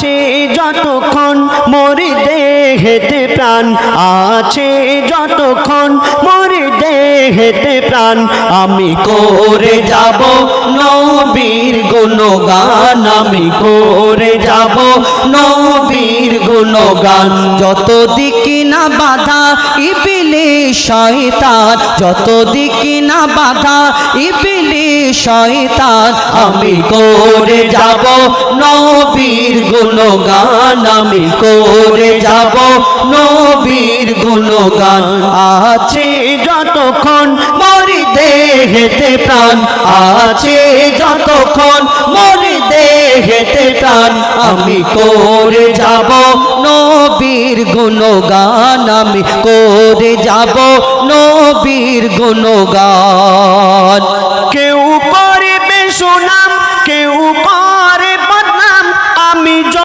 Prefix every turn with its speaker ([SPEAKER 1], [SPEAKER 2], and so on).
[SPEAKER 1] আছে যতক্ষণ মোর দেহেতে প্রাণ আছে যতক্ষণ মোর দেহেতে প্রাণ আমি করে যাব নবীর গুণগান আমি করে যাব নবীর গুণগান যত দিকে না বাধা ইবলিস শয়তান যত দিকে না বাধা ইবলিস শয়তান আমি করে যাব নবীর গুণগান আমি করে যাব নবীর গুণগান আছে যতক্ষণ মোর দেহেতে প্রাণ আছে যতক্ষণ মোর দেহেতে প্রাণ আমি করে যাব নবীর গুণগান আমি করে যাব নবীর গুণগান কেউ করবে শোনা